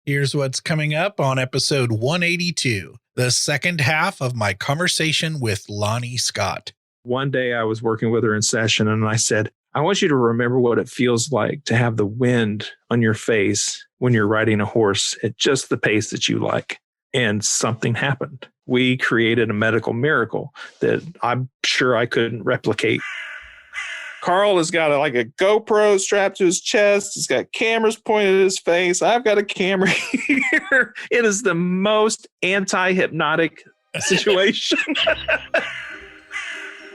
Here's what's coming up on episode 182, the second half of my conversation with Lonnie Scott. One day I was working with her in session and I said, I want you to remember what it feels like to have the wind on your face when you're riding a horse at just the pace that you like. And something happened. We created a medical miracle that I'm sure I couldn't replicate. Karl has got a GoPro strapped to his chest. He's got cameras pointed at his face. I've got a camera here. It is the most anti-hypnotic situation.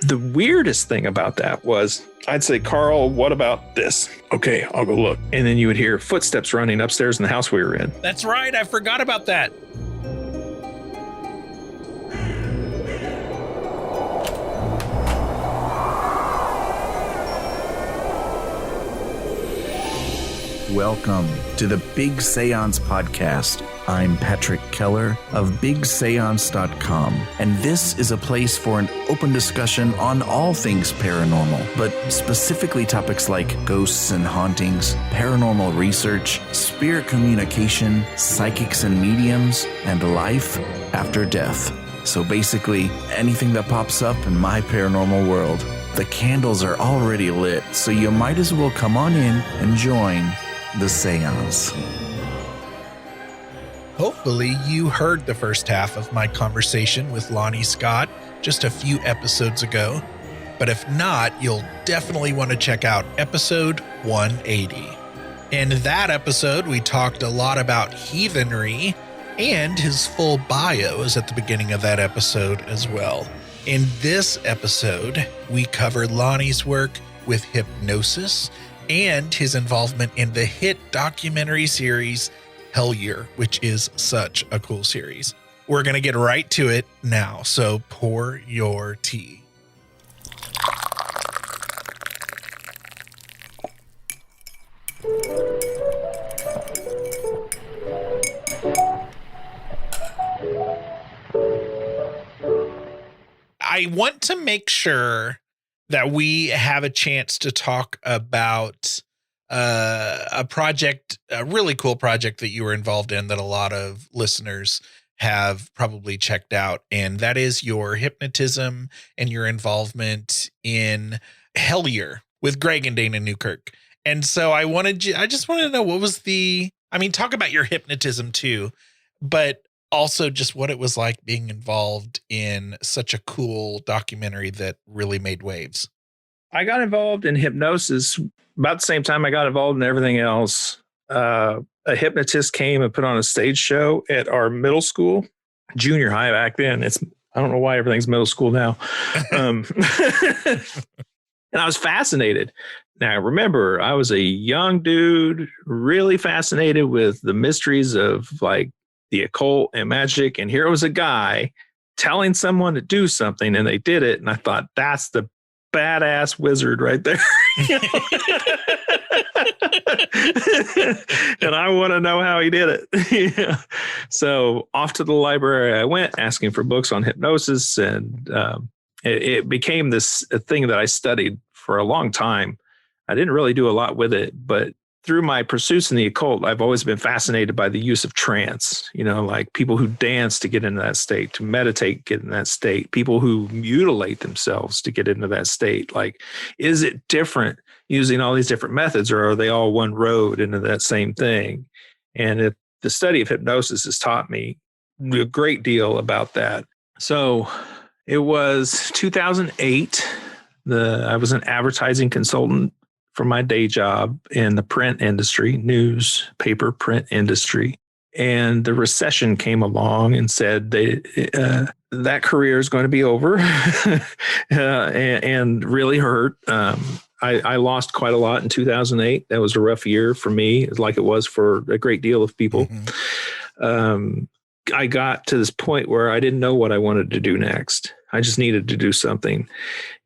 The weirdest thing about that was I'd say, Karl, what about this? Okay, I'll go look. And then you would hear footsteps running upstairs in the house we were in. That's right. I forgot about that. Welcome to the Big Seance Podcast. I'm Patrick Keller of BigSeance.com, and this is a place for an open discussion on all things paranormal, but specifically topics like ghosts and hauntings, paranormal research, spirit communication, psychics and mediums, and life after death. So basically, anything that pops up in my paranormal world. The candles are already lit, so you might as well come on in and join the seance. Hopefully you heard the first half of my conversation with Lonnie Scott just a few episodes ago, but if not, you'll definitely want to check out episode 180. In that episode, we talked a lot about heathenry, and his full bio is at the beginning of that episode as well. In this episode, we cover Lonnie's work with hypnosis and his involvement in the hit documentary series Hellier, which is such a cool series. We're going to get right to it now, so pour your tea. I want to make sure that we have a chance to talk about a project, a really cool project that you were involved in that a lot of listeners have probably checked out. And that is your hypnotism and your involvement in Hellier with Greg and Dana Newkirk. And so I just wanted to know what was talk about your hypnotism too, but also just what it was like being involved in such a cool documentary that really made waves. I got involved in hypnosis about the same time I got involved in everything else. A hypnotist came and put on a stage show at our middle school, junior high back then. I don't know why everything's middle school now. And I was fascinated. Now, remember, I was a young dude, really fascinated with the mysteries of the occult and magic. And here was a guy telling someone to do something and they did it. And I thought, that's the badass wizard right there. And I want to know how he did it. Yeah. So off to the library I went, asking for books on hypnosis. And it became this thing that I studied for a long time. I didn't really do a lot with it, but through my pursuits in the occult, I've always been fascinated by the use of trance, like people who dance to get into that state, to meditate, get in that state, people who mutilate themselves to get into that state. Is it different using all these different methods, or are they all one road into that same thing? And the study of hypnosis has taught me a great deal about that. So it was 2008. I was an advertising consultant for my day job in the print industry, newspaper print industry. And the recession came along and said that career is going to be over and really hurt. I lost quite a lot in 2008. That was a rough year for me, like it was for a great deal of people. Mm-hmm. I got to this point where I didn't know what I wanted to do next. I just needed to do something.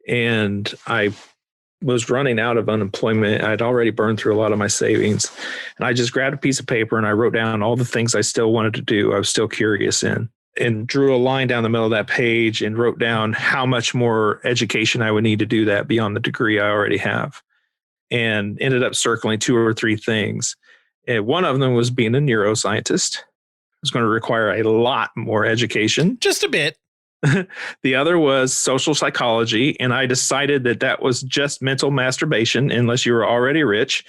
And I was running out of unemployment. I'd already burned through a lot of my savings. And I just grabbed a piece of paper and I wrote down all the things I still wanted to do. I was still curious in, and drew a line down the middle of that page and wrote down how much more education I would need to do that beyond the degree I already have. And ended up circling 2 or 3 things. And one of them was being a neuroscientist. It was going to require a lot more education. Just a bit. The other was social psychology, and I decided that that was just mental masturbation unless you were already rich.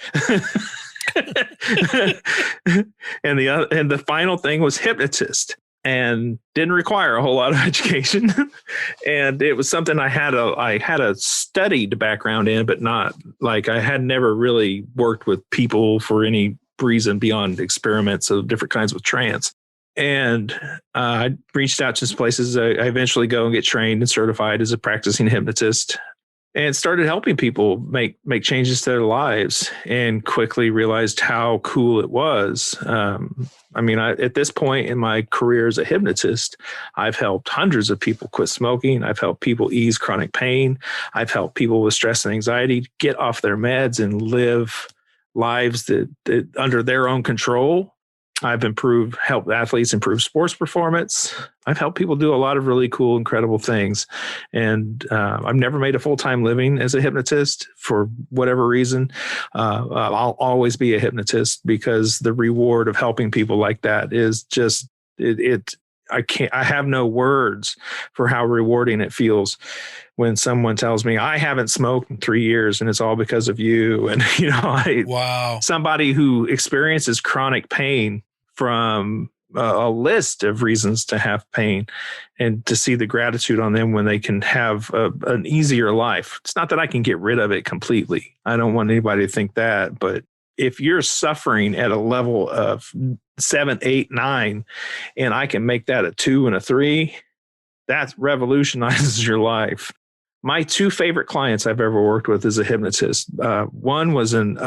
And the final thing was hypnotist, and didn't require a whole lot of education. And it was something I had a studied background in, but not like I had never really worked with people for any reason beyond experiments of different kinds of trance. And I reached out to some places. I eventually go and get trained and certified as a practicing hypnotist, and started helping people make changes to their lives, and quickly realized how cool it was. At this point in my career as a hypnotist, I've helped hundreds of people quit smoking. I've helped people ease chronic pain. I've helped people with stress and anxiety get off their meds and live lives that under their own control. I've helped athletes improve sports performance. I've helped people do a lot of really cool, incredible things. And I've never made a full-time living as a hypnotist for whatever reason. I'll always be a hypnotist because the reward of helping people like that is just, I have no words for how rewarding it feels when someone tells me I haven't smoked in 3 years and it's all because of you. And, Wow. Somebody who experiences chronic pain from a list of reasons to have pain, and to see the gratitude on them when they can have an easier life. It's not that I can get rid of it completely. I don't want anybody to think that, but if you're suffering at a level of 7, 8, 9, and I can make that a 2 and a 3, that revolutionizes your life. My 2 favorite clients I've ever worked with as a hypnotist. One was an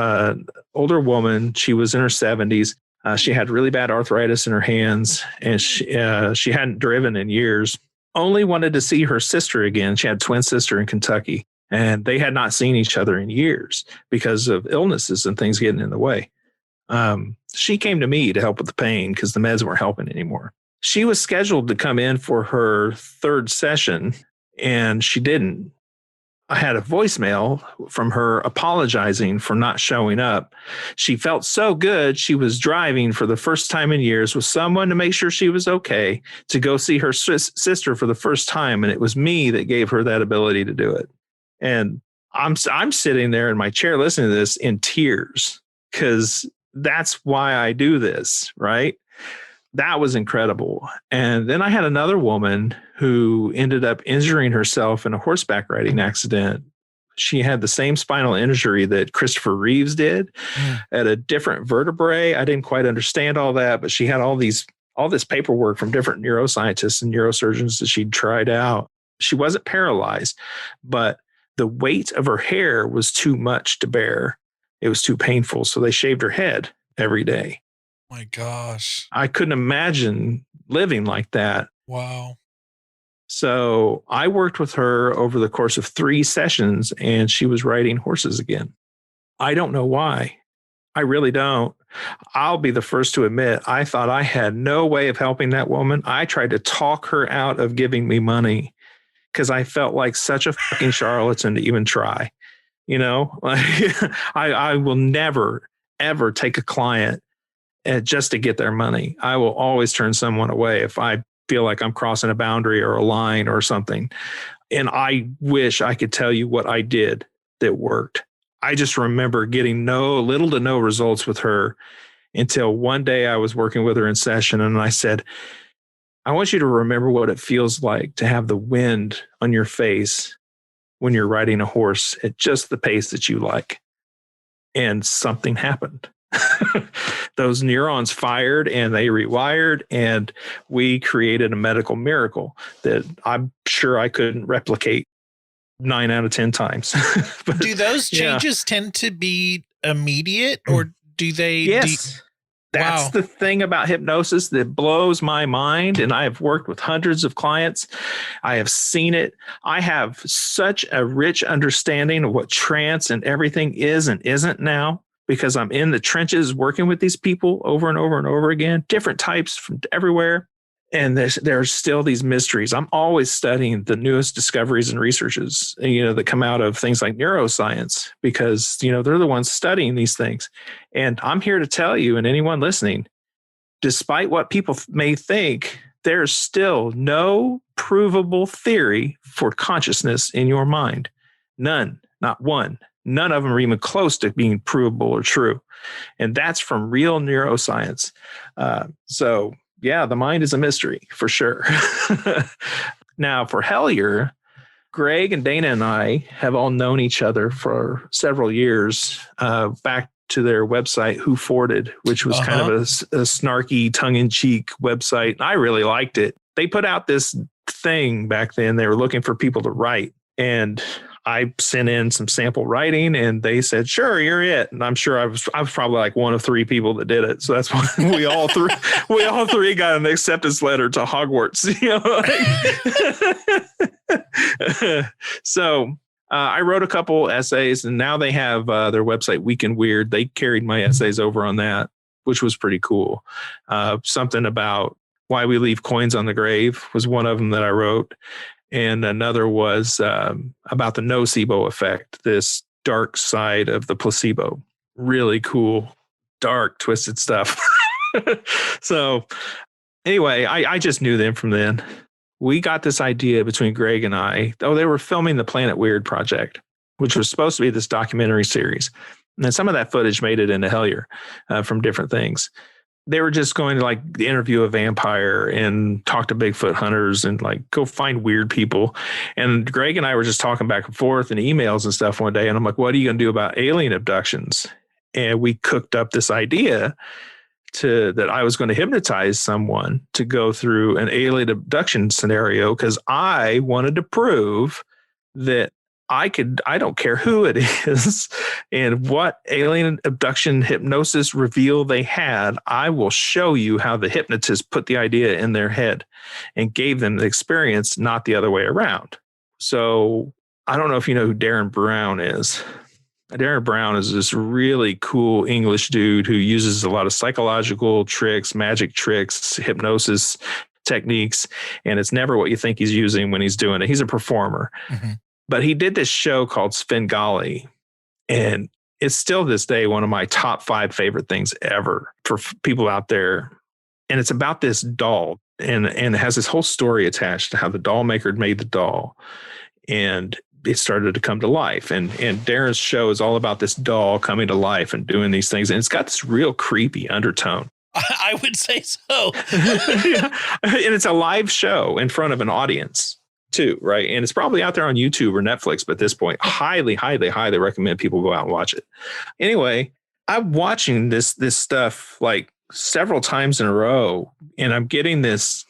older woman. She was in her 70s. She had really bad arthritis in her hands, and she hadn't driven in years. Only wanted to see her sister again. She had a twin sister in Kentucky, and they had not seen each other in years because of illnesses and things getting in the way. She came to me to help with the pain because the meds weren't helping anymore. She was scheduled to come in for her 3rd session, and she didn't. I had a voicemail from her apologizing for not showing up. She felt so good. She was driving for the first time in years with someone to make sure she was okay to go see her sister for the first time. And it was me that gave her that ability to do it. And I'm sitting there in my chair listening to this in tears because that's why I do this, right? That was incredible. And then I had another woman who ended up injuring herself in a horseback riding accident. She had the same spinal injury that Christopher Reeves did at a different vertebrae. I didn't quite understand all that, but she had all this paperwork from different neuroscientists and neurosurgeons that she'd tried out. She wasn't paralyzed, but the weight of her hair was too much to bear. It was too painful. So they shaved her head every day. My gosh. I couldn't imagine living like that. Wow. So I worked with her over the course of 3 sessions, and she was riding horses again. I don't know why. I really don't. I'll be the first to admit, I thought I had no way of helping that woman. I tried to talk her out of giving me money because I felt like such a fucking charlatan to even try. I will never, ever take a client just to get their money. I will always turn someone away if I feel like I'm crossing a boundary or a line or something. And I wish I could tell you what I did that worked. I just remember getting little to no results with her until one day I was working with her in session, and I said, I want you to remember what it feels like to have the wind on your face when you're riding a horse at just the pace that you like. And something happened. Those neurons fired and they rewired, and we created a medical miracle that I'm sure I couldn't replicate 9 out of 10 times. But, do those changes tend to be immediate, or do they? Yes. That's the thing about hypnosis that blows my mind. And I have worked with hundreds of clients. I have seen it. I have such a rich understanding of what trance and everything is and isn't now, because I'm in the trenches working with these people over and over and over again, different types from everywhere. And there's still these mysteries. I'm always studying the newest discoveries and researches, that come out of things like neuroscience, because, they're the ones studying these things. And I'm here to tell you, and anyone listening, despite what people may think, there's still no provable theory for consciousness in your mind. None, not one. None of them are even close to being provable or true. And that's from real neuroscience. So yeah, the mind is a mystery for sure. Now, for Hellier, Greg and Dana and I have all known each other for several years, back to their website, Who Forded, which was kind of a snarky, tongue-in-cheek website. I really liked it. They put out this thing back then. They were looking for people to write. And I sent in some sample writing, and they said, "Sure, you're it." And I'm sure I was probably like one of 3 people that did it. So that's why we all three got an acceptance letter to Hogwarts. So I wrote a couple essays, and now they have their website, Weak and Weird. They carried my essays over on that, which was pretty cool. Something about why we leave coins on the grave was one of them that I wrote. And another was about the nocebo effect, this dark side of the placebo. Really cool, dark, twisted stuff. So anyway, I just knew them from then. We got this idea between Greg and I. They were filming the Planet Weird project, which was supposed to be this documentary series. And then some of that footage made it into Hellier from different things. They were just going to interview a vampire and talk to Bigfoot hunters and go find weird people. And Greg and I were just talking back and forth in emails and stuff one day. And I'm like, "What are you going to do about alien abductions?" And we cooked up this idea that I was going to hypnotize someone to go through an alien abduction scenario, because I wanted to prove that I don't care who it is and what alien abduction hypnosis reveal they had. I will show you how the hypnotist put the idea in their head and gave them the experience, not the other way around. So I don't know if you know who Darren Brown is. Darren Brown is this really cool English dude who uses a lot of psychological tricks, magic tricks, hypnosis techniques, and it's never what you think he's using when he's doing it. He's a performer. Mm-hmm. But he did this show called Svengali, and it's still this day one of my top 5 favorite things ever for people out there. And it's about this doll, and it has this whole story attached to how the doll maker made the doll, and it started to come to life. And Darren's show is all about this doll coming to life and doing these things, and it's got this real creepy undertone. I would say so. Yeah. And it's a live show in front of an audience too, right? And it's probably out there on YouTube or Netflix, but at this point, highly, highly, highly recommend people go out and watch it. Anyway, I'm watching this stuff several times in a row, and I'm getting this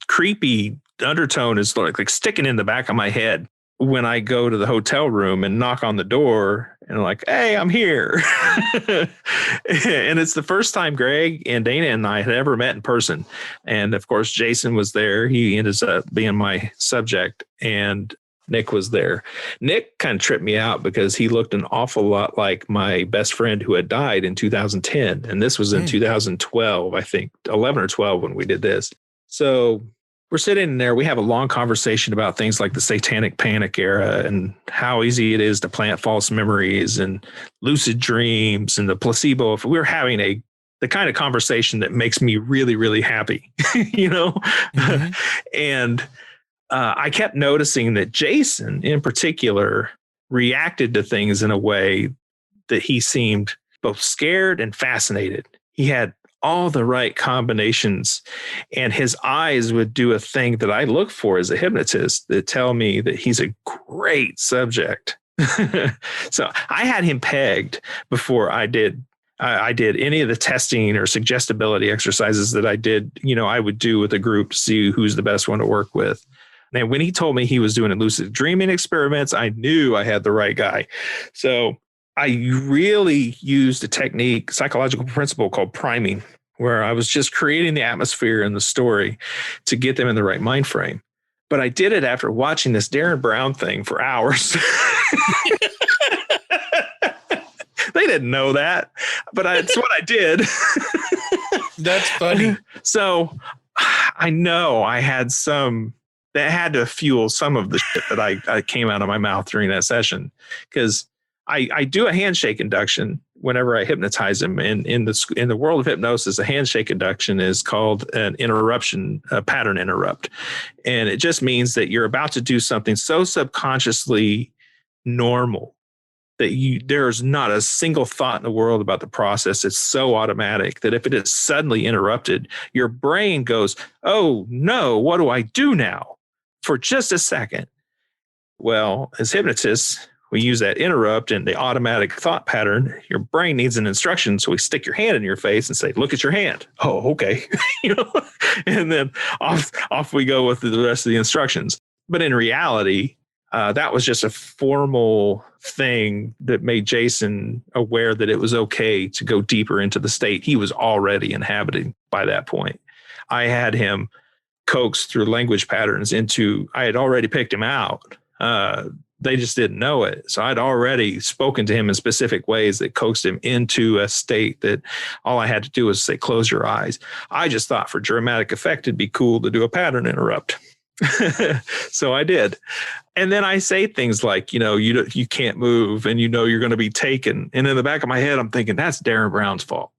creepy undertone is like sticking in the back of my head when I go to the hotel room and knock on the door and "Hey, I'm here." And it's the first time Greg and Dana and I had ever met in person. And of course, Jason was there. He ended up being my subject, and Nick was there. Nick kind of tripped me out because he looked an awful lot like my best friend who had died in 2010. And this was in 2012, I think 11 or 12 when we did this. So we're sitting in there. We have a long conversation about things like the satanic panic era and how easy it is to plant false memories and lucid dreams and the placebo. If we're having the kind of conversation that makes me really, really happy, Mm-hmm. And I kept noticing that Jason in particular reacted to things in a way that he seemed both scared and fascinated. He had all the right combinations, and his eyes would do a thing that I look for as a hypnotist that tell me that he's a great subject. So I had him pegged before I did any of the testing or suggestibility exercises that I did, I would do with a group to see who's the best one to work with. And when he told me he was doing lucid dreaming experiments, I knew I had the right guy. So I really used a technique, psychological principle called priming, where I was just creating the atmosphere and the story to get them in the right mind frame. But I did it after watching this Darren Brown thing for hours. They didn't know that, but it's what I did. That's funny. So I know I had some that had to fuel some of the shit that I came out of my mouth during that session, because I do a handshake induction whenever I hypnotize him. And in the world of hypnosis, a handshake induction is called an interruption, a pattern interrupt. And it just means that you're about to do something so subconsciously normal that there's not a single thought in the world about the process. It's so automatic that if it is suddenly interrupted, your brain goes, oh no, what do I do now? For just a second. Well, as hypnotists, we use that interrupt and the automatic thought pattern. Your brain needs an instruction. So we stick your hand in your face and say, look at your hand. Oh, okay. And then off we go with the rest of the instructions. But in reality, that was just a formal thing that made Jason aware that it was okay to go deeper into the state he was already inhabiting by that point. I had him coax through language patterns I had already picked him out. They just didn't know it. So I'd already spoken to him in specific ways that coaxed him into a state that all I had to do was say, close your eyes. I just thought for dramatic effect, it'd be cool to do a pattern interrupt. So I did. And then I say things like, you can't move and you're going to be taken. And in the back of my head, I'm thinking that's Darren Brown's fault.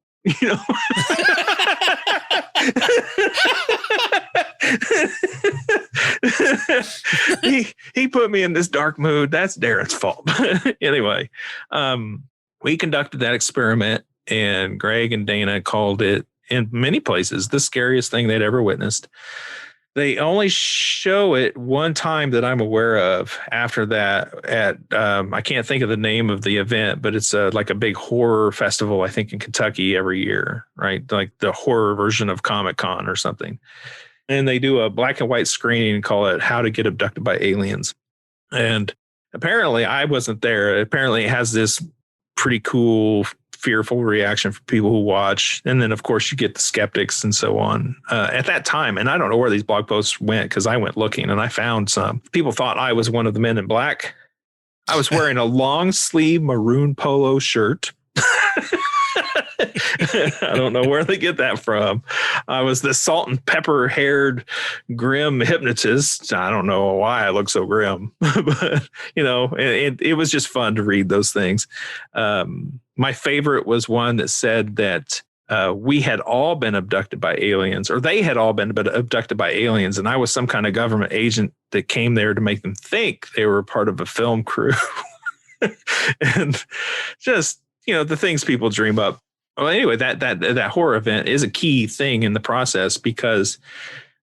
He put me in this dark mood. That's Darren's fault. Anyway, we conducted that experiment, and Greg and Dana called it, in many places, the scariest thing they'd ever witnessed. They only show it one time that I'm aware of. After that, at I can't think of the name of the event, but it's like a big horror festival, I think in Kentucky every year, right? Like the horror version of Comic-Con or something. And they do a black and white screening and call it How to Get Abducted by Aliens. And apparently I wasn't there. Apparently it has this pretty cool, fearful reaction for people who watch. And then, of course, you get the skeptics and so on. At that time, and I don't know where these blog posts went because I went looking and I found some. People thought I was one of the men in black. I was wearing a long sleeve maroon polo shirt. I don't know where they get that from. I was the salt and pepper haired grim hypnotist. I don't know why I look so grim, but it was just fun to read those things. My favorite was one that said that we had all been abducted by aliens, or they had all been abducted by aliens, and I was some kind of government agent that came there to make them think they were part of a film crew. And just, the things people dream up. Well, anyway, that horror event is a key thing in the process because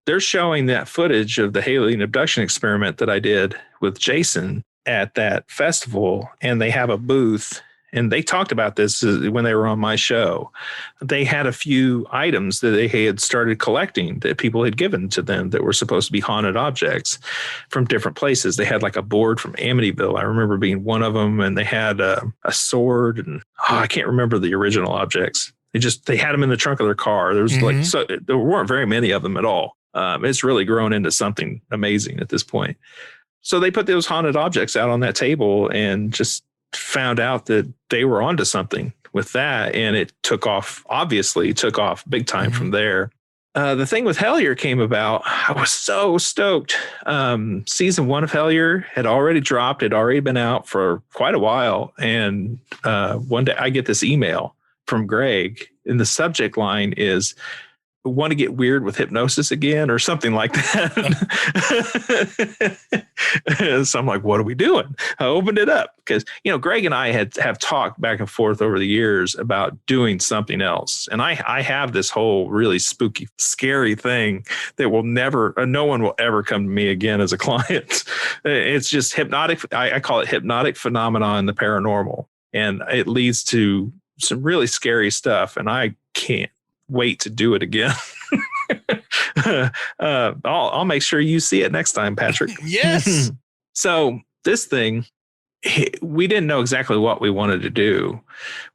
they're showing that footage of the alien abduction experiment that I did with Jason at that festival, and they have a booth. And they talked about this when they were on my show. They had a few items that they had started collecting that people had given to them that were supposed to be haunted objects from different places. They had like a board from Amityville. I remember being one of them. And they had a sword, and I can't remember the original objects. They had them in the trunk of their car. There was there weren't very many of them at all. It's really grown into something amazing at this point. So they put those haunted objects out on that table and just found out that they were onto something with that, and it took off big time from there. The thing with Hellier came about. I was so stoked. Season 1 of Hellier had already dropped. It had already been out for quite a while. And one day I get this email from Greg, and the subject line is, want to get weird with hypnosis again, or something like that. So I'm like, what are we doing? I opened it up because, Greg and I have talked back and forth over the years about doing something else. And I have this whole really spooky, scary thing that no one will ever come to me again as a client. It's just hypnotic. I call it hypnotic phenomena in the paranormal. And it leads to some really scary stuff. And I can't wait to do it again. I'll make sure you see it next time, Patrick. Yes. So this thing, we didn't know exactly what we wanted to do.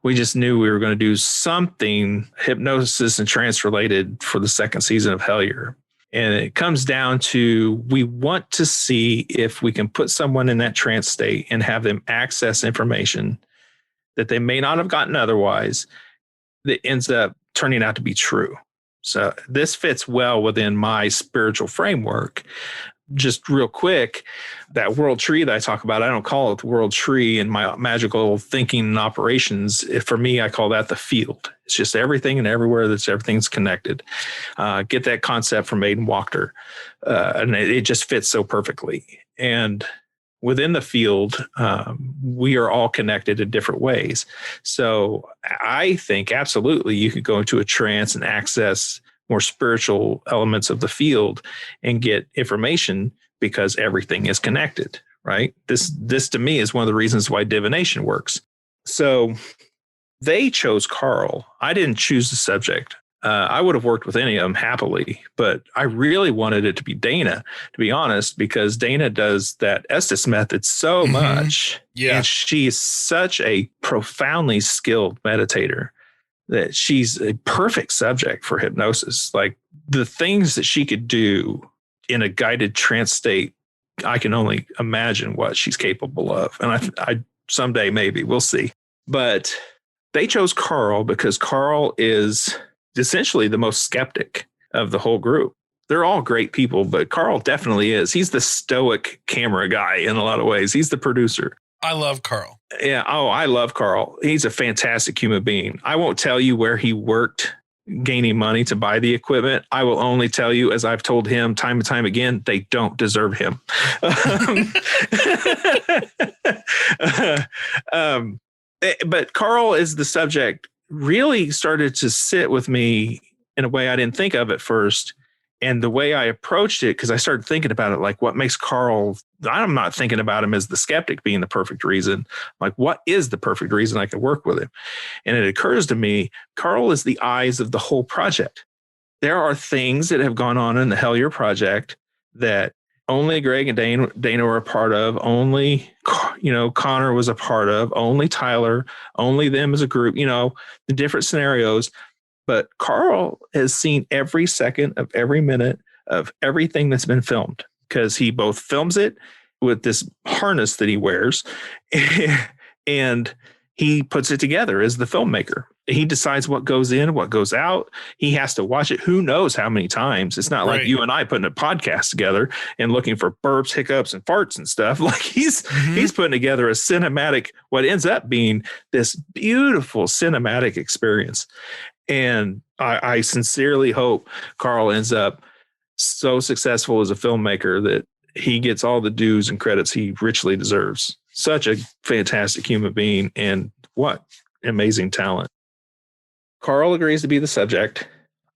We just knew we were going to do something hypnosis and trance related for the second season of Hellier. And it comes down to, we want to see if we can put someone in that trance state and have them access information that they may not have gotten otherwise that ends up turning out to be true. So this fits well within my spiritual framework. Just real quick, that world tree that I talk about, I don't call it the world tree in my magical thinking and operations. For me, I call that the field. It's just everything and everywhere everything's connected. Get that concept from Aiden Wachter. And it just fits so perfectly. And within the field, we are all connected in different ways. So I think absolutely you could go into a trance and access more spiritual elements of the field and get information because everything is connected, right? This to me is one of the reasons why divination works. So they chose Karl. I didn't choose the subject. I would have worked with any of them happily, but I really wanted it to be Dana, to be honest, because Dana does that Estes method so much. Yeah. And she's such a profoundly skilled meditator that she's a perfect subject for hypnosis. Like the things that she could do in a guided trance state, I can only imagine what she's capable of. And I someday maybe we'll see. But they chose Karl because Karl is essentially the most skeptic of the whole group. They're all great people, but Karl definitely is. He's the stoic camera guy in a lot of ways. He's the producer. I love Karl. Yeah. Oh, I love Karl. He's a fantastic human being. I won't tell you where he worked gaining money to buy the equipment. I will only tell you, as I've told him time and time again, they don't deserve him. But Karl is the subject, really started to sit with me in a way I didn't think of at first. And the way I approached it, because I started thinking about it, like what makes Karl, I'm not thinking about him as the skeptic being the perfect reason. Like, what is the perfect reason I could work with him? And it occurs to me, Karl is the eyes of the whole project. There are things that have gone on in the Hellier project that only Greg and Dana were a part of, only, Connor was a part of, only Tyler, only them as a group, the different scenarios. But Karl has seen every second of every minute of everything that's been filmed because he both films it with this harness that he wears and he puts it together as the filmmaker. He decides what goes in, what goes out. He has to watch it. Who knows how many times? It's not like you and I putting a podcast together and looking for burps, hiccups, and farts and stuff. Like he's putting together a cinematic, what ends up being this beautiful cinematic experience. And I sincerely hope Karl ends up so successful as a filmmaker that he gets all the dues and credits he richly deserves. Such a fantastic human being and what amazing talent. Karl agrees to be the subject,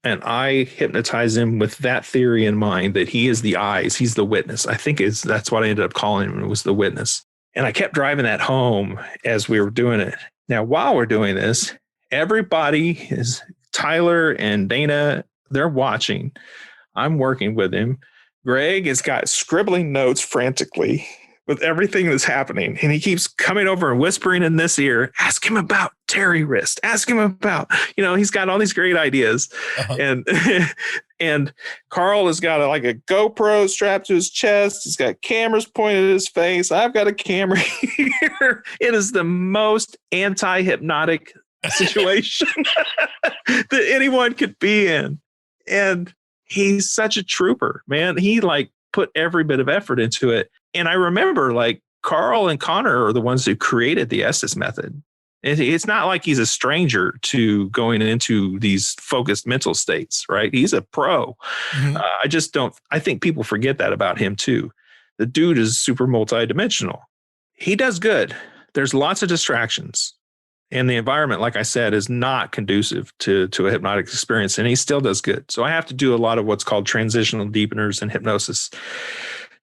and I hypnotize him with that theory in mind that he is the eyes. He's the witness. I think that's what I ended up calling him. It was the witness. And I kept driving that home as we were doing it. Now, while we're doing this, everybody is Tyler and Dana. They're watching. I'm working with him. Greg has got scribbling notes frantically with everything that's happening. And he keeps coming over and whispering in this ear, ask him about Terry wrist. Ask him about, he's got all these great ideas. Uh-huh. And Karl has got a GoPro strapped to his chest. He's got cameras pointed at his face. I've got a camera here. It is the most anti-hypnotic situation that anyone could be in. And he's such a trooper, man. He put every bit of effort into it. And I remember Karl and Connor are the ones who created the Estes method. It's not like he's a stranger to going into these focused mental states, right? He's a pro. Mm-hmm. I think people forget that about him too. The dude is super multidimensional. He does good. There's lots of distractions. And the environment, like I said, is not conducive to a hypnotic experience. And he still does good. So I have to do a lot of what's called transitional deepeners in hypnosis.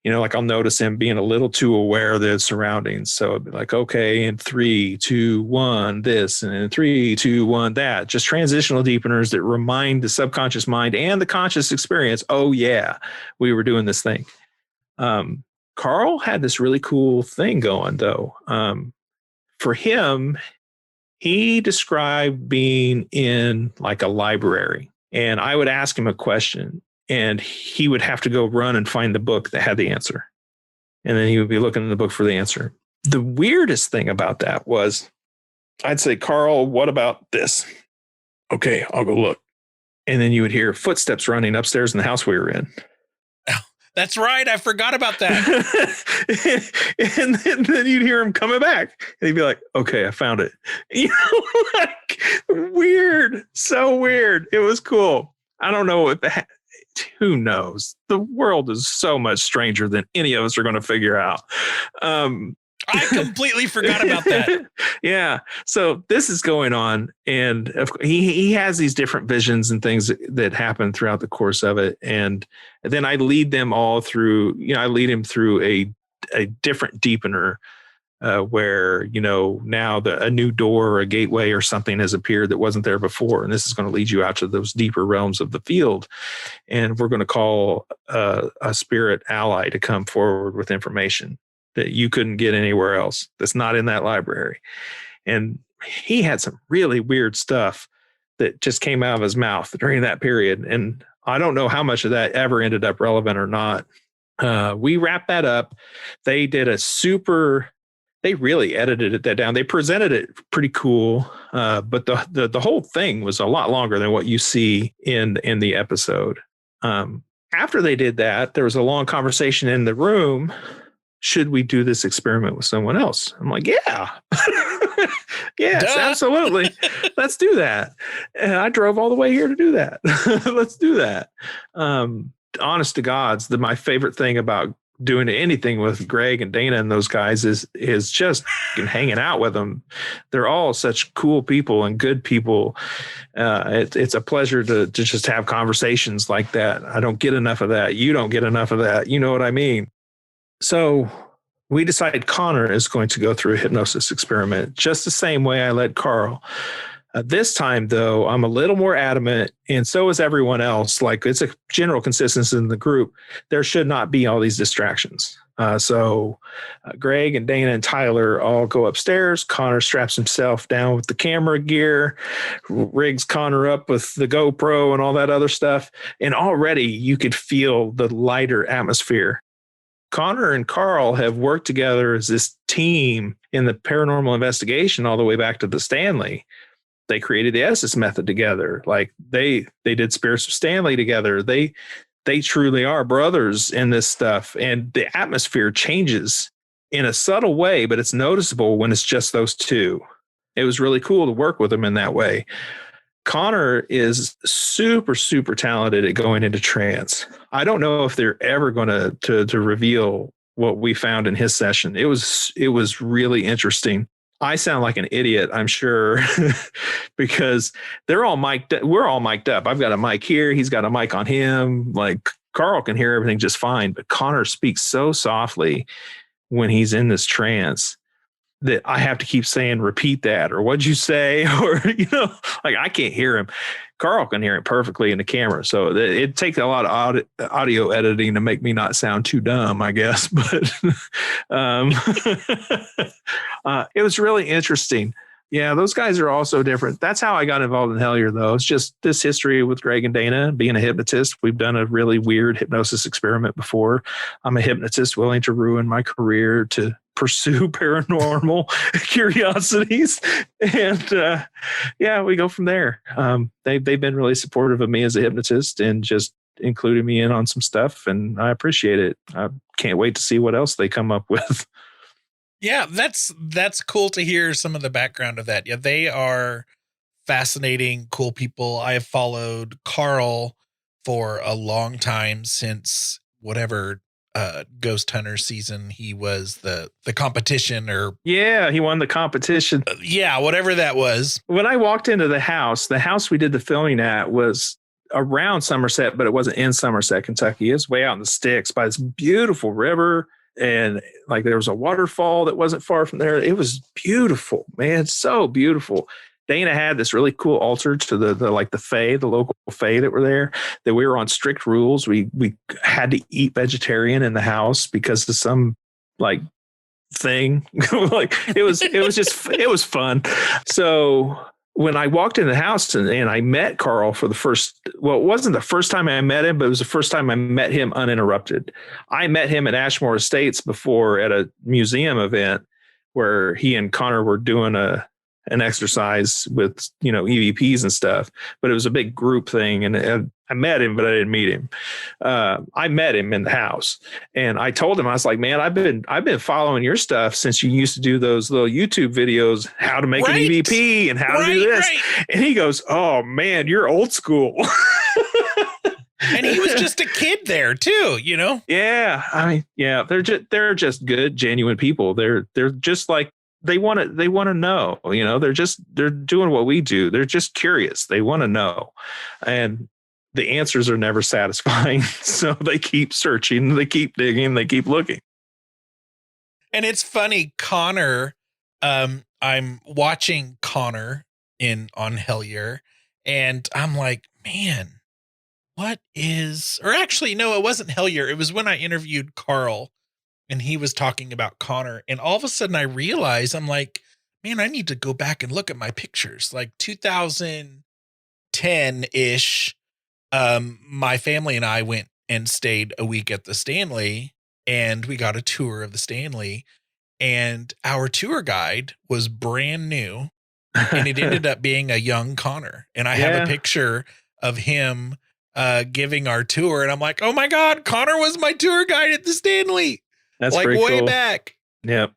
I'll notice him being a little too aware of the surroundings. So it'd be like, okay, in 3, 2, 1, this, and in 3, 2, 1, that. Just transitional deepeners that remind the subconscious mind and the conscious experience, oh yeah, we were doing this thing. Karl had this really cool thing going though. For him, he described being in a library, and I would ask him a question and he would have to go run and find the book that had the answer. And then he would be looking in the book for the answer. The weirdest thing about that was I'd say, Karl, what about this? Okay, I'll go look. And then you would hear footsteps running upstairs in the house we were in. That's right. I forgot about that. And then you'd hear him coming back. And he'd be like, okay, I found it. Like, weird. So weird. It was cool. I don't know what who knows? The world is so much stranger than any of us are going to figure out. I completely forgot about that. Yeah. So this is going on. And he has these different visions and things that happen throughout the course of it. And then I lead them all through, I lead him through a different deepener where, now a new door or a gateway or something has appeared that wasn't there before. And this is going to lead you out to those deeper realms of the field. And we're going to call a spirit ally to come forward with information that you couldn't get anywhere else that's not in that library. And he had some really weird stuff that just came out of his mouth during that period. And I don't know how much of that ever ended up relevant or not. We wrapped that up. They did they really edited that down. They presented it pretty cool. But the whole thing was a lot longer than what you see in the episode. After they did that, there was a long conversation in the room. Should we do this experiment with someone else? I'm like, yeah, yes, Duh. Absolutely. Let's do that. And I drove all the way here to do that. Let's do that. Honest to God's, my favorite thing about doing anything with Greg and Dana and those guys is just hanging out with them. They're all such cool people and good people. It's a pleasure to just have conversations like that. I don't get enough of that. You don't get enough of that. You know what I mean? So we decided Connor is going to go through a hypnosis experiment just the same way I led Karl. This time, though, I'm a little more adamant, and so is everyone else. Like, it's a general consistency in the group. There should not be all these distractions. So Greg and Dana and Tyler all go upstairs. Connor straps himself down with the camera gear, rigs Connor up with the GoPro and all that other stuff. And already you could feel the lighter atmosphere. Connor and Karl have worked together as this team in the paranormal investigation all the way back to the Stanley. They created the Estes method together. Like they did Spirits of Stanley together. They truly are brothers in this stuff. And the atmosphere changes in a subtle way, but it's noticeable when it's just those two. It was really cool to work with them in that way. Connor is super, super talented at going into trance. I don't know if they're ever going to reveal what we found in his session. It was really interesting. I sound like an idiot, I'm sure, because they're all mic'd. We're all mic'd up. I've got a mic here. He's got a mic on him. Like, Karl can hear everything just fine, but Connor speaks so softly when he's in this trance that I have to keep saying, repeat that, or what'd you say? Or, like, I can't hear him. Karl can hear it perfectly in the camera. So it takes a lot of audio editing to make me not sound too dumb, I guess. But it was really interesting. Yeah, those guys are also different. That's how I got involved in Hellier, though. It's just this history with Greg and Dana, being a hypnotist. We've done a really weird hypnosis experiment before. I'm a hypnotist willing to ruin my career to pursue paranormal curiosities. And we go from there. They've been really supportive of me as a hypnotist and just included me in on some stuff. And I appreciate it. I can't wait to see what else they come up with. Yeah, that's cool to hear some of the background of that. Yeah, they are fascinating, cool people. I have followed Karl for a long time, since whatever Ghost Hunter season he was the competition, or yeah, he won the competition. Whatever that was. When I walked into the house we did the filming at was around Somerset, but it wasn't in Somerset, Kentucky. It's way out in the sticks by this beautiful river. And like, there was a waterfall that wasn't far from there. It was beautiful, man. So beautiful. Dana had this really cool altar to the Fae, the local Fae that were there, that we were on strict rules. We had to eat vegetarian in the house because of some like thing. Like it was fun. So when I walked in the house and I met Karl for it wasn't the first time I met him, but it was the first time I met him uninterrupted. I met him at Ashmore Estates before at a museum event where he and Connor were doing a an exercise with, EVPs and stuff, but it was a big group thing. And I met him, but I didn't meet him. I met him in the house, and I told him, I was like, man, I've been following your stuff since you used to do those little YouTube videos, how to make an EVP and how to do this. Right. And he goes, oh man, you're old school. And he was just a kid there too, Yeah. I mean, yeah, they're just good, genuine people. They're just like, they want to know, they're doing what we do. They're just curious. They want to know. And the answers are never satisfying. So they keep searching, they keep digging, they keep looking. And it's funny, Connor, I'm watching Connor on Hellier, and I'm like, man, or actually, no, it wasn't Hellier. It was when I interviewed Karl, and he was talking about Connor. And all of a sudden I realized, I'm like, man, I need to go back and look at my pictures. Like 2010-ish, my family and I went and stayed a week at the Stanley, and we got a tour of the Stanley, and our tour guide was brand new, and it ended up being a young Connor. And I have a picture of him giving our tour, and I'm like, oh my God, Connor was my tour guide at the Stanley. That's like way cool. Back. Yep.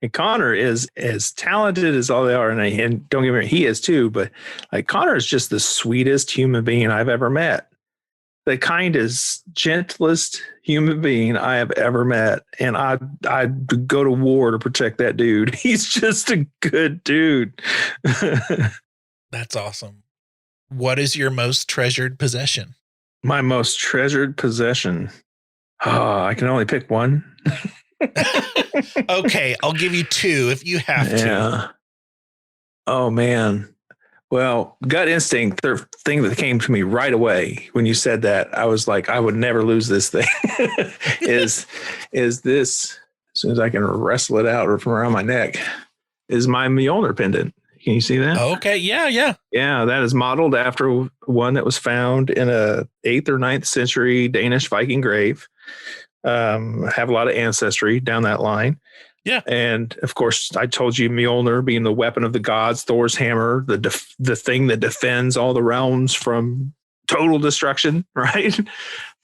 And Connor is as talented as all they are. And don't get me wrong, he is too, but like Connor is just the sweetest human being I've ever met. The kindest, gentlest human being I have ever met. And I'd go to war to protect that dude. He's just a good dude. That's awesome. What is your most treasured possession? My most treasured possession. Oh, I can only pick one. Okay, I'll give you two if you have to. Oh, man. Well, gut instinct, the thing that came to me right away when you said that, I was like, I would never lose this thing, is this, as soon as I can wrestle it out from around my neck, is my Mjolnir pendant. Can you see that? Okay. Yeah. Yeah. That is modeled after one that was found in a 8th or 9th century Danish Viking grave. Have a lot of ancestry down that line. Yeah. And of course, I told you Mjolnir being the weapon of the gods, Thor's hammer, the thing that defends all the realms from total destruction, right?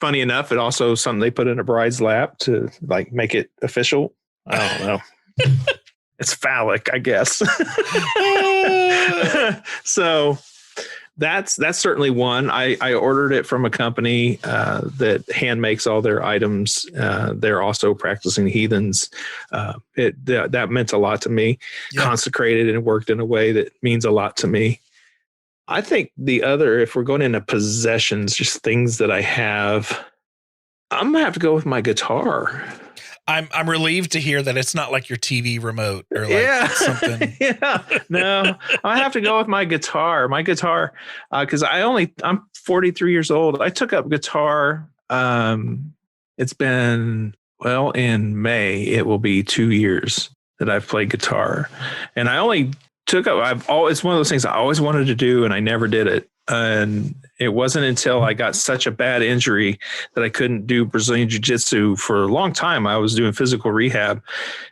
Funny enough, it also something they put in a bride's lap to like make it official. I don't know. It's phallic, I guess. So that's certainly one. I ordered it from a company that hand makes all their items. They're also practicing heathens. That meant a lot to me. Yeah. Consecrated and worked in a way that means a lot to me. I think the other, if we're going into possessions, just things that I have, I'm gonna have to go with my guitar. I'm relieved to hear that it's not like your TV remote or like something. Yeah, no, I have to go with my guitar. My guitar, because I'm 43 years old. I took up guitar. It's been, well, in May, it will be 2 years that I've played guitar, and I only took up. It's one of those things I always wanted to do, and I never did it. And it wasn't until I got such a bad injury that I couldn't do Brazilian Jiu-Jitsu for a long time. I was doing physical rehab,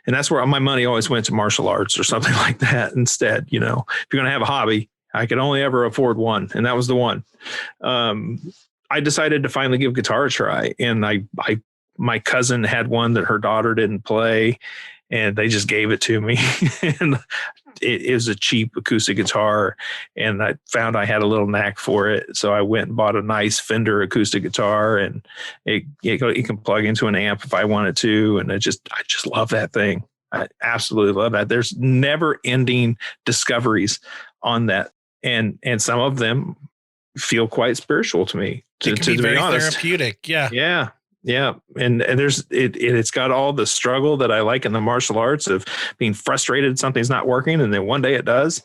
and that's where my money always went to martial arts or something like that instead. If you're going to have a hobby, I could only ever afford one, and that was the one. I decided to finally give guitar a try, and my cousin had one that her daughter didn't play, and they just gave it to me. And it was a cheap acoustic guitar, and I found I had a little knack for it. So I went and bought a nice Fender acoustic guitar, and it can plug into an amp if I wanted to. And I just love that thing. I absolutely love that. There's never ending discoveries on that. And some of them feel quite spiritual to me, to be very honest. Therapeutic. Yeah. Yeah. Yeah. And it's got all the struggle that I like in the martial arts of being frustrated something's not working, and then one day it does.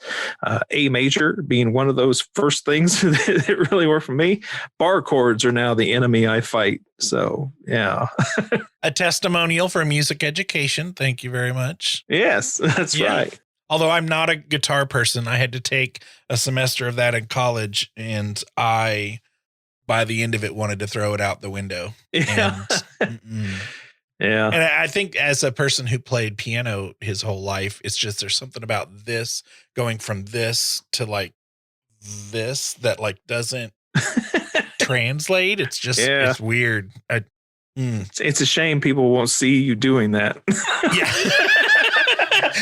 A major being one of those first things that really work for me. Bar chords are now the enemy I fight. So, yeah. A testimonial for music education. Thank you very much. Yes, that's right. Although I'm not a guitar person, I had to take a semester of that in college, and by the end of it, wanted to throw it out the window. Yeah. Yeah. And I think as a person who played piano his whole life, it's just there's something about this going from this to like this that like doesn't translate. It's just it's weird. It's a shame people won't see you doing that. Yeah.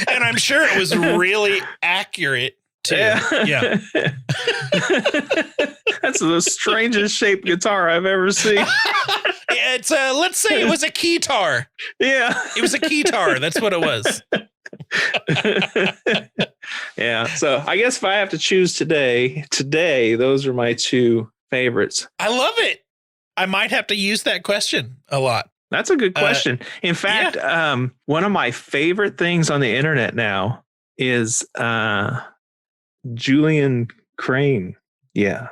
And I'm sure it was really accurate too. Yeah. That's the strangest shaped guitar I've ever seen. It's let's say it was a keytar. Yeah. It was a keytar. That's what it was. Yeah. So I guess if I have to choose today, those are my two favorites. I love it. I might have to use that question a lot. That's a good question. In fact, one of my favorite things on the internet now is Julian Crane. Yeah.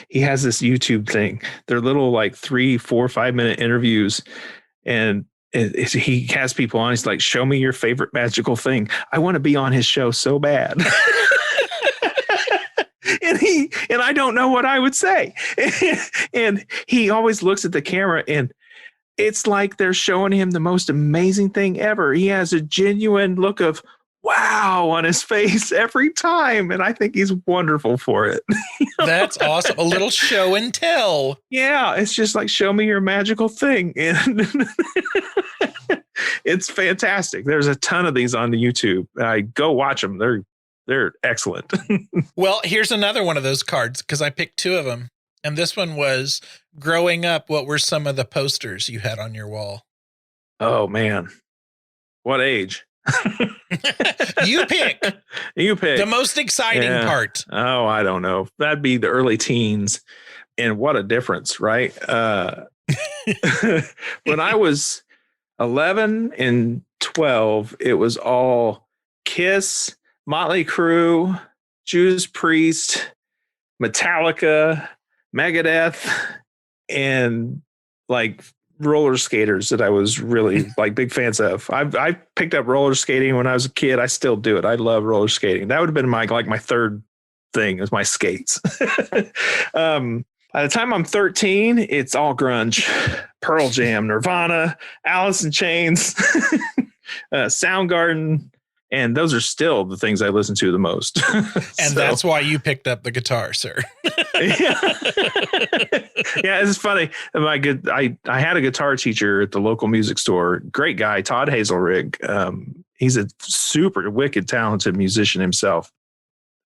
He has this YouTube thing. They're little like 3, 4, 5 minute interviews. And he has people on. He's like, show me your favorite magical thing. I want to be on his show so bad. And I don't know what I would say. And he always looks at the camera and it's like they're showing him the most amazing thing ever. He has a genuine look of wow on his face every time. And I think he's wonderful for it. That's awesome. A little show and tell. Yeah. It's just like, show me your magical thing. And it's fantastic. There's a ton of these on the YouTube. I go watch them. They're excellent. Well, here's another one of those cards because I picked 2 of them. And this one was growing up. What were some of the posters you had on your wall? Oh, man. What age? You pick. You pick. The most exciting part. Oh, I don't know. That'd be the early teens. And what a difference, right? When I was 11 and 12, it was all Kiss, Motley Crue, Judas Priest, Metallica, Megadeth, and like roller skaters that I was really like big fans of. I picked up roller skating when I was a kid. I still do it. I love roller skating. That would have been my third thing is my skates. By the time I'm 13, it's all grunge, Pearl Jam, Nirvana, Alice in Chains, Soundgarden. And those are still the things I listen to the most. And that's why you picked up the guitar, sir. Yeah, it's funny. I had a guitar teacher at the local music store. Great guy, Todd Hazelrig. He's a super wicked talented musician himself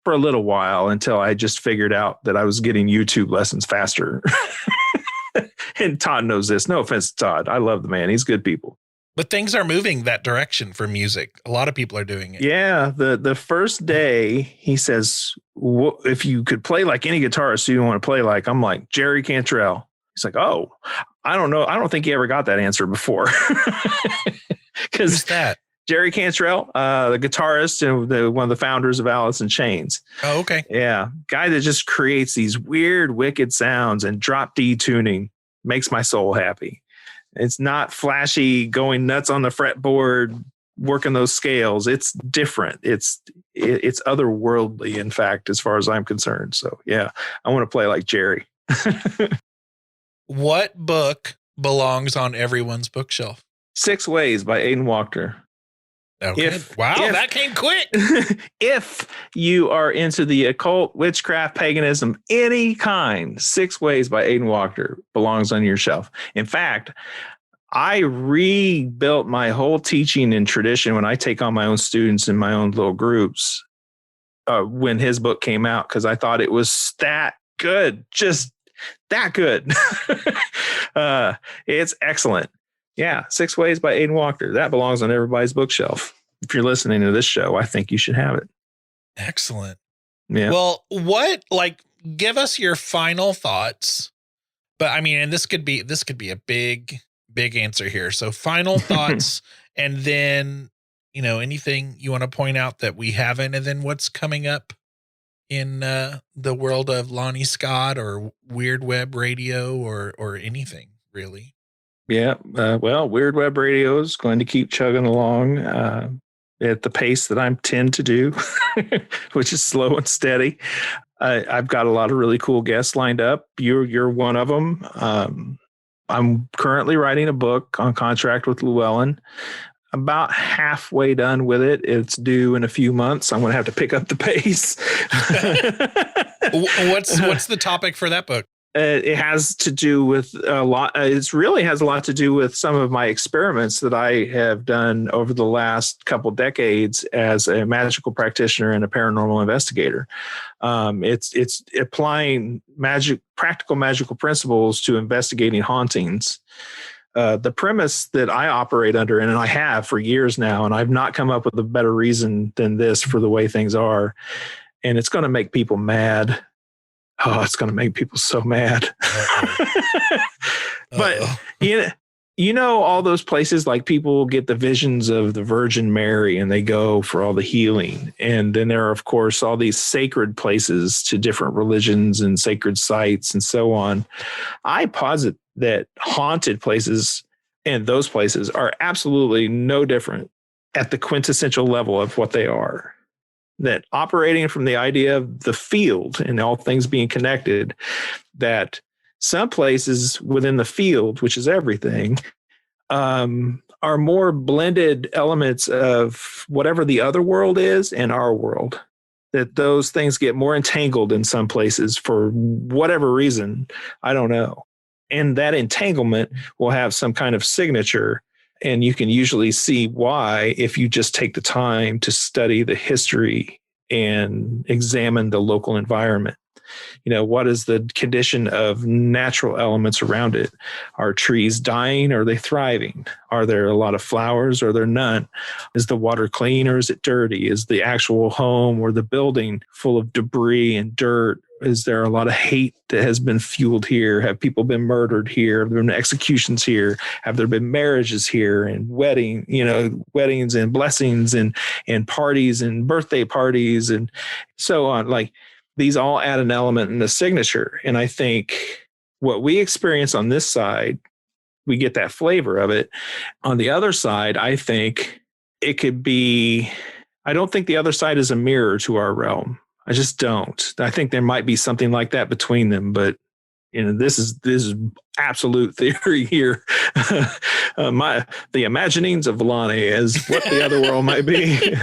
for a little while until I just figured out that I was getting YouTube lessons faster. And Todd knows this. No offense to Todd. I love the man. He's good people. But things are moving that direction for music. A lot of people are doing it. Yeah. The first day he says, if you could play like any guitarist you want to play like, I'm like, Jerry Cantrell. He's like, oh, I don't know. I don't think he ever got that answer before. Who's that? Jerry Cantrell, the guitarist and one of the founders of Alice in Chains. Oh, okay. Yeah. Guy that just creates these weird, wicked sounds and drop D tuning makes my soul happy. It's not flashy, going nuts on the fretboard, working those scales. It's different. It's otherworldly, in fact, as far as I'm concerned. So, yeah, I want to play like Jerry. What book belongs on everyone's bookshelf? 6 Ways by Aiden Wachter. Okay. That came quick. If you are into the occult, witchcraft, paganism, any kind, 6 Ways by Aiden Wachter belongs on your shelf. In fact, I rebuilt my whole teaching and tradition when I take on my own students in my own little groups when his book came out, because I thought it was that good, just that good. It's excellent. Yeah, 6 Ways by Aiden Wachter. That belongs on everybody's bookshelf. If you're listening to this show, I think you should have it. Excellent. Yeah. Well, give us your final thoughts. But I mean, and this could be a big answer here. So final thoughts, and then, anything you want to point out that we haven't, and then what's coming up in the world of Lonnie Scott or Weird Web Radio or anything really. Yeah. Well, Weird Web Radio is going to keep chugging along at the pace that I tend to do, which is slow and steady. I've got a lot of really cool guests lined up. You're one of them. I'm currently writing a book on contract with Llewellyn. About halfway done with it. It's due in a few months. I'm going to have to pick up the pace. What's the topic for that book? It has to do with a lot. It really has a lot to do with some of my experiments that I have done over the last couple decades as a magical practitioner and a paranormal investigator. It's applying practical magical principles to investigating hauntings. The premise that I operate under, and I have for years now, and I've not come up with a better reason than this for the way things are, and it's going to make people mad. Oh, it's going to make people so mad. But you know, all those places, like people get the visions of the Virgin Mary and they go for all the healing. And then there are, of course, all these sacred places to different religions and sacred sites and so on. I posit that haunted places and those places are absolutely no different at the quintessential level of what they are. That operating from the idea of the field and all things being connected, that some places within the field, which is everything, are more blended elements of whatever the other world is and our world. That those things get more entangled in some places for whatever reason, I don't know. And that entanglement will have some kind of signature. And you can usually see why if you just take the time to study the history and examine the local environment. You know, what is the condition of natural elements around it? Are trees dying? Or are they thriving? Are there a lot of flowers? Or are there none? Is the water clean or is it dirty? Is the actual home or the building full of debris and dirt? Is there a lot of hate that has been fueled here? Have people been murdered here? Have there been executions here? Have there been marriages here and weddings and blessings and parties and birthday parties and so on? Like, these all add an element in the signature. And I think what we experience on this side, we get that flavor of it. On the other side, I think it could be, I don't think the other side is a mirror to our realm. I just don't. I think there might be something like that between them, but you know, this is absolute theory here. The imaginings of Lonnie is what the other world might be.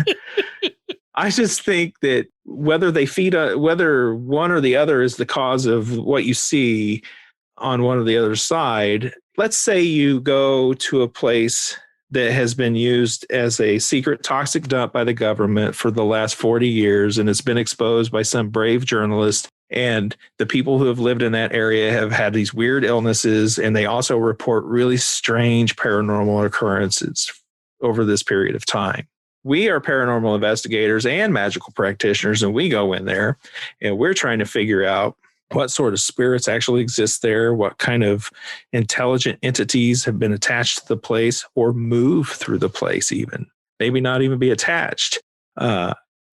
I just think that whether one or the other is the cause of what you see on one or the other side. Let's say you go to a place that has been used as a secret toxic dump by the government for the last 40 years, and it's been exposed by some brave journalist. And the people who have lived in that area have had these weird illnesses, and they also report really strange paranormal occurrences over this period of time. We are paranormal investigators and magical practitioners, and we go in there and we're trying to figure out what sort of spirits actually exist there, what kind of intelligent entities have been attached to the place or move through the place even, maybe not even be attached.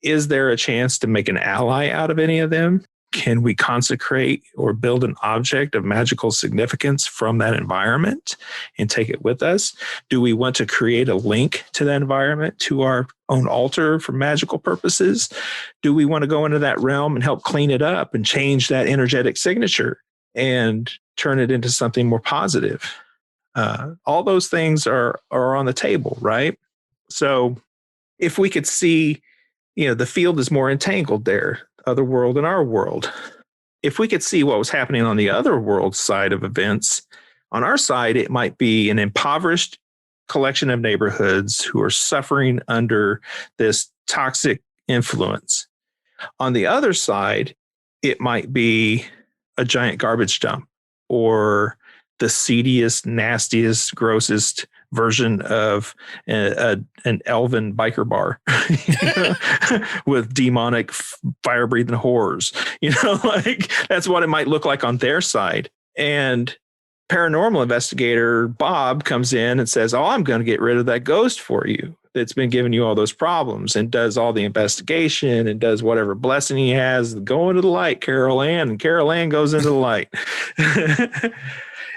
Is there a chance to make an ally out of any of them? Can we consecrate or build an object of magical significance from that environment and take it with us? Do we want to create a link to that environment to our own altar for magical purposes? Do we want to go into that realm and help clean it up and change that energetic signature and turn it into something more positive? All those things are on the table, right? So if we could see, you know, the field is more entangled there, other world and our world. If we could see what was happening on the other world side of events, on our side, it might be an impoverished collection of neighborhoods who are suffering under this toxic influence. On the other side, it might be a giant garbage dump or the seediest, nastiest, grossest version of an elven biker bar with demonic fire-breathing horrors. You know, like that's what it might look like on their side. And paranormal investigator Bob comes in and says, "Oh, I'm going to get rid of that ghost for you that's been giving you all those problems," and does all the investigation and does whatever blessing he has. Go into the light, Carol Ann. And Carol Ann goes into the light.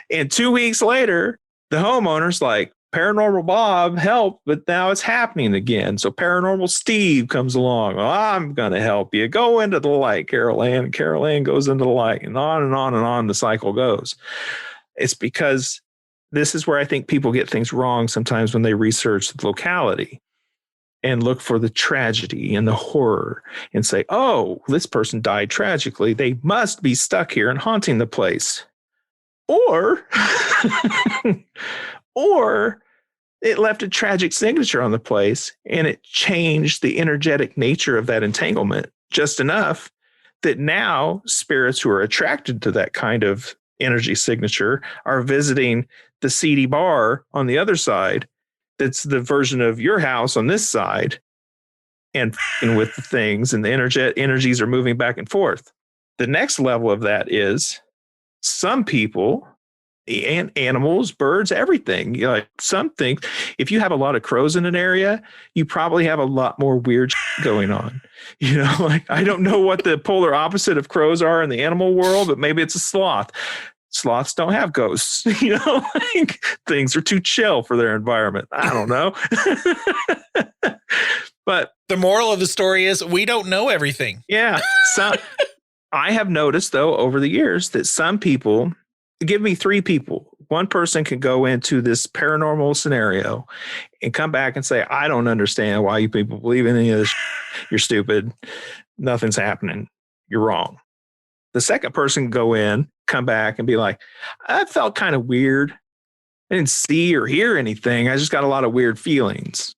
And 2 weeks later, the homeowner's like, Paranormal Bob helped, but now it's happening again. So Paranormal Steve comes along. Well, I'm going to help you. Go into the light, Carol Ann. And Carol Ann goes into the light, and on and on and on the cycle goes. It's because this is where I think people get things wrong sometimes when they research the locality and look for the tragedy and the horror and say, oh, this person died tragically. They must be stuck here and haunting the place. Or, or it left a tragic signature on the place and it changed the energetic nature of that entanglement just enough that now spirits who are attracted to that kind of energy signature are visiting the seedy bar on the other side. That's the version of your house on this side, and with the things, and the energies are moving back and forth. The next level of that is some people, and animals, birds, everything. Like some think if you have a lot of crows in an area, you probably have a lot more weird going on. Like I don't know what the polar opposite of crows are in the animal world, but maybe it's a sloth. Sloths don't have ghosts, like things are too chill for their environment. I don't know. But the moral of the story is we don't know everything. Yeah. So I have noticed, though, over the years that some people, give me 3 people. One person can go into this paranormal scenario and come back and say, I don't understand why you people believe in any of this. You're stupid. Nothing's happening. You're wrong. The second person can go in, come back and be like, I felt kind of weird. I didn't see or hear anything. I just got a lot of weird feelings.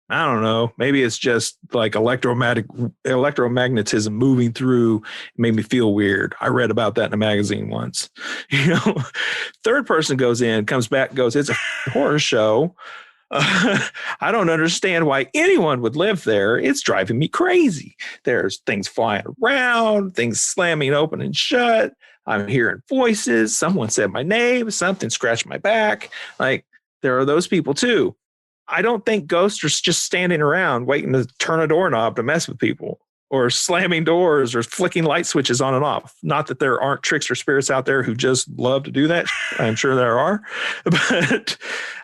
I don't know. Maybe it's just like electromagnetism moving through made me feel weird. I read about that in a magazine once. Third person goes in, comes back, goes, it's a horror show. I don't understand why anyone would live there. It's driving me crazy. There's things flying around, things slamming open and shut. I'm hearing voices. Someone said my name. Something scratched my back. Like there are those people too. I don't think ghosts are just standing around waiting to turn a doorknob to mess with people or slamming doors or flicking light switches on and off. Not that there aren't trickster spirits out there who just love to do that. I'm sure there are, but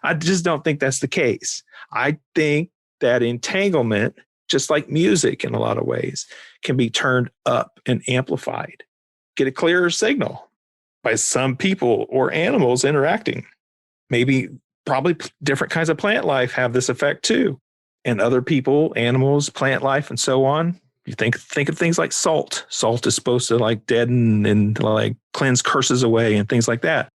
I just don't think that's the case. I think that entanglement, just like music in a lot of ways, can be turned up and amplified, get a clearer signal by some people or animals interacting. Maybe probably different kinds of plant life have this effect too. And other people, animals, plant life, and so on. You think of things like salt. Salt is supposed to like deaden and like cleanse curses away and things like that.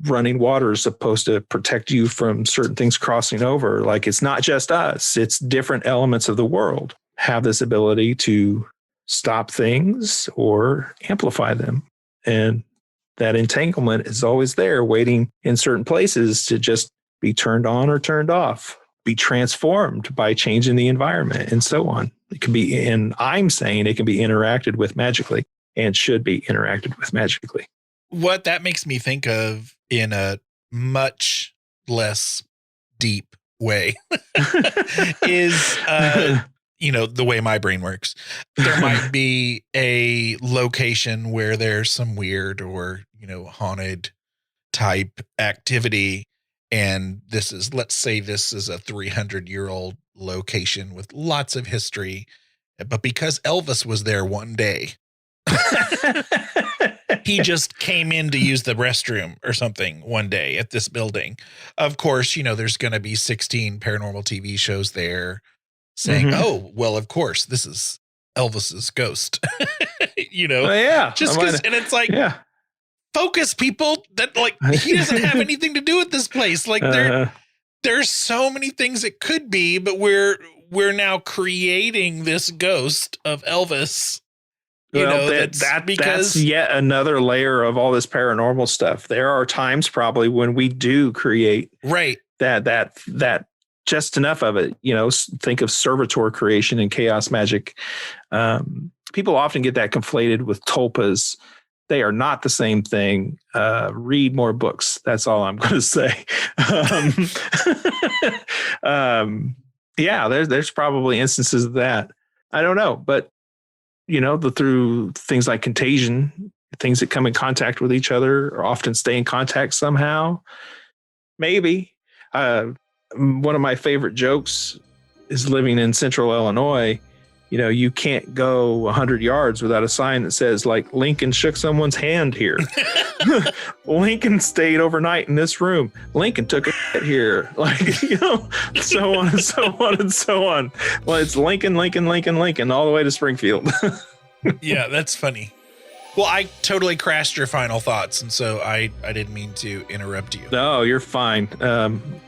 Running water is supposed to protect you from certain things crossing over. Like it's not just us, it's different elements of the world have this ability to stop things or amplify them. And that entanglement is always there waiting in certain places to just be turned on or turned off, be transformed by changing the environment and so on. It can be, and I'm saying it can be interacted with magically and should be interacted with magically. What that makes me think of in a much less deep way is, the way my brain works. There might be a location where there's some weird or, haunted type activity. And let's say this is a 300-year-old location with lots of history. But because Elvis was there one day, he just came in to use the restroom or something one day at this building. Of course, there's going to be 16 paranormal TV shows there saying, oh, well, of course, this is Elvis's ghost, yeah, just because. And it's like, yeah. Focus, people, that like he doesn't have anything to do with this place. Like there's so many things it could be, but we're now creating this ghost of Elvis. That's yet another layer of all this paranormal stuff. There are times probably when we do create that just enough of it. Think of servitor creation and chaos magic. People often get that conflated with tulpas. They are not the same thing. Read more books. That's all I'm going to say. There's probably instances of that. I don't know, but through things like contagion, things that come in contact with each other or often stay in contact somehow. Maybe one of my favorite jokes is living in Central Illinois. you can't go 100 yards without a sign that says like Lincoln shook someone's hand here. Lincoln stayed overnight in this room. Lincoln took a shit here. Like, so on and so on and so on. Well, it's Lincoln, Lincoln, Lincoln, Lincoln, all the way to Springfield. Yeah, that's funny. Well, I totally crashed your final thoughts, and so I didn't mean to interrupt you. No, you're fine.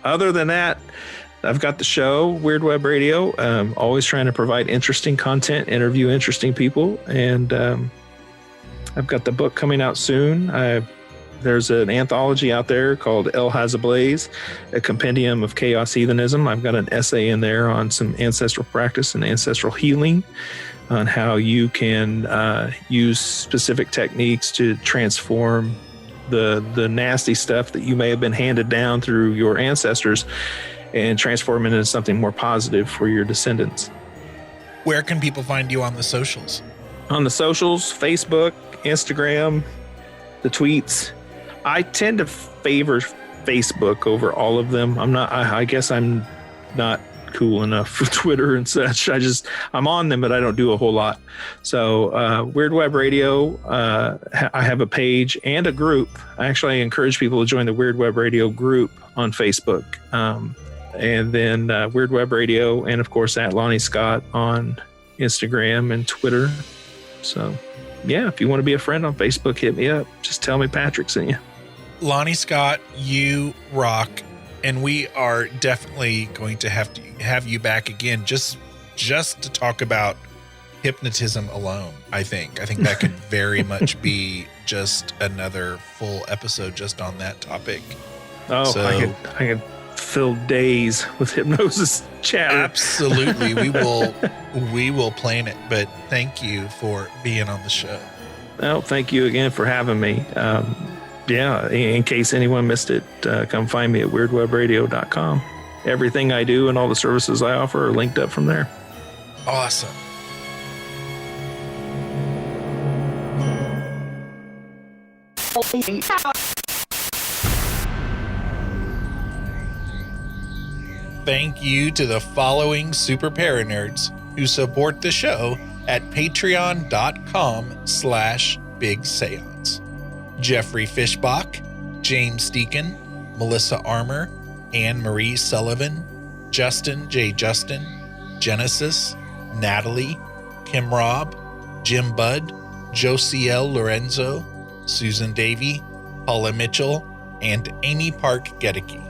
Other than that, I've got the show, Weird Web Radio, always trying to provide interesting content, interview interesting people. And I've got the book coming out soon. There's an anthology out there called El Has a Blaze, a compendium of chaos heathenism. I've got an essay in there on some ancestral practice and ancestral healing, on how you can use specific techniques to transform the nasty stuff that you may have been handed down through your ancestors and transform it into something more positive for your descendants. Where can people find you on the socials? On the socials, Facebook, Instagram, the tweets. I tend to favor Facebook over all of them. I guess I'm not cool enough for Twitter and such. I'm on them, but I don't do a whole lot. So Weird Web Radio, I have a page and a group. I actually encourage people to join the Weird Web Radio group on Facebook. And then Weird Web Radio, and of course at Lonnie Scott on Instagram and Twitter. So yeah, if you want to be a friend on Facebook, hit me up. Just tell me Patrick sent you. Lonnie Scott, you rock. And we are definitely going to have you back again just to talk about hypnotism alone. I think that could very much be just another full episode just on that topic. Oh, so, I could fill days with hypnosis chatter. Absolutely. we will plan it, but thank you for being on the show. Well, thank you again for having me. Yeah, in case anyone missed it, come find me at weirdwebradio.com. Everything I do and all the services I offer are linked up from there. Awesome. Thank you to the following super paranerds who support the show at patreon.com/Big Seance. Jeffrey Fishbach, James Deacon, Melissa Armour, Anne Marie Sullivan, Justin J. Justin, Genesis, Natalie, Kim Robb, Jim Budd, Josiel Lorenzo, Susan Davey, Paula Mitchell, and Amy Park Gedicke.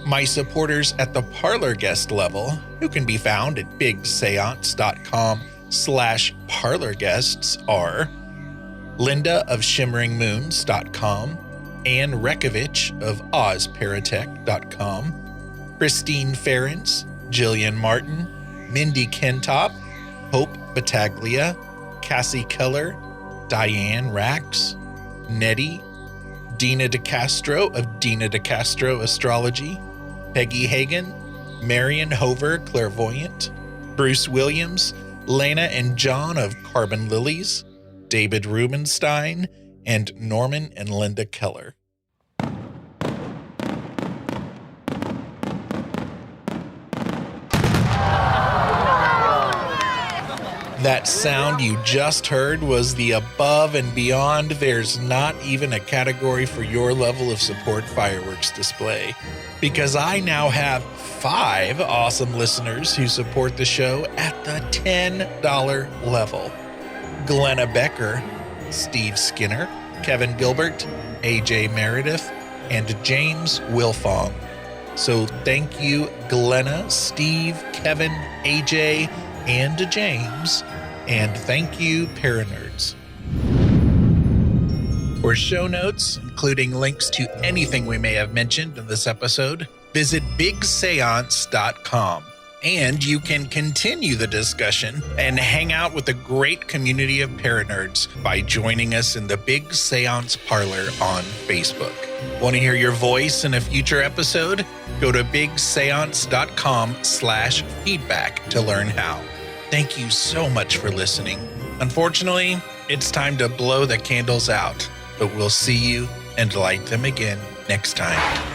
My supporters at the Parlor guest level, who can be found at bigseance.com/parlorguests, are Linda of ShimmeringMoons.com, Anne Rekovich of OzParatech.com, Christine Ferens, Jillian Martin, Mindy Kentop, Hope Battaglia, Cassie Keller, Diane Rax, Nettie, Dina DeCastro of Dina DeCastro Astrology, Peggy Hagan, Marion Hover Clairvoyant, Bruce Williams, Lena and John of Carbon Lilies, David Rubenstein, and Norman and Linda Keller. That sound you just heard was the above and beyond. There's not even a category for your level of support fireworks display, because I now have 5 awesome listeners who support the show at the $10 level. Glenna Becker, Steve Skinner, Kevin Gilbert, AJ Meredith, and James Wilfong. So thank you, Glenna, Steve, Kevin, AJ, and James, and thank you, Paranerds. For show notes, including links to anything we may have mentioned in this episode, visit bigseance.com. And you can continue the discussion and hang out with a great community of Paranerds by joining us in the Big Seance Parlor on Facebook. Want to hear your voice in a future episode? Go to bigseance.com/feedback to learn how. Thank you so much for listening. Unfortunately, it's time to blow the candles out, but we'll see you and light them again next time.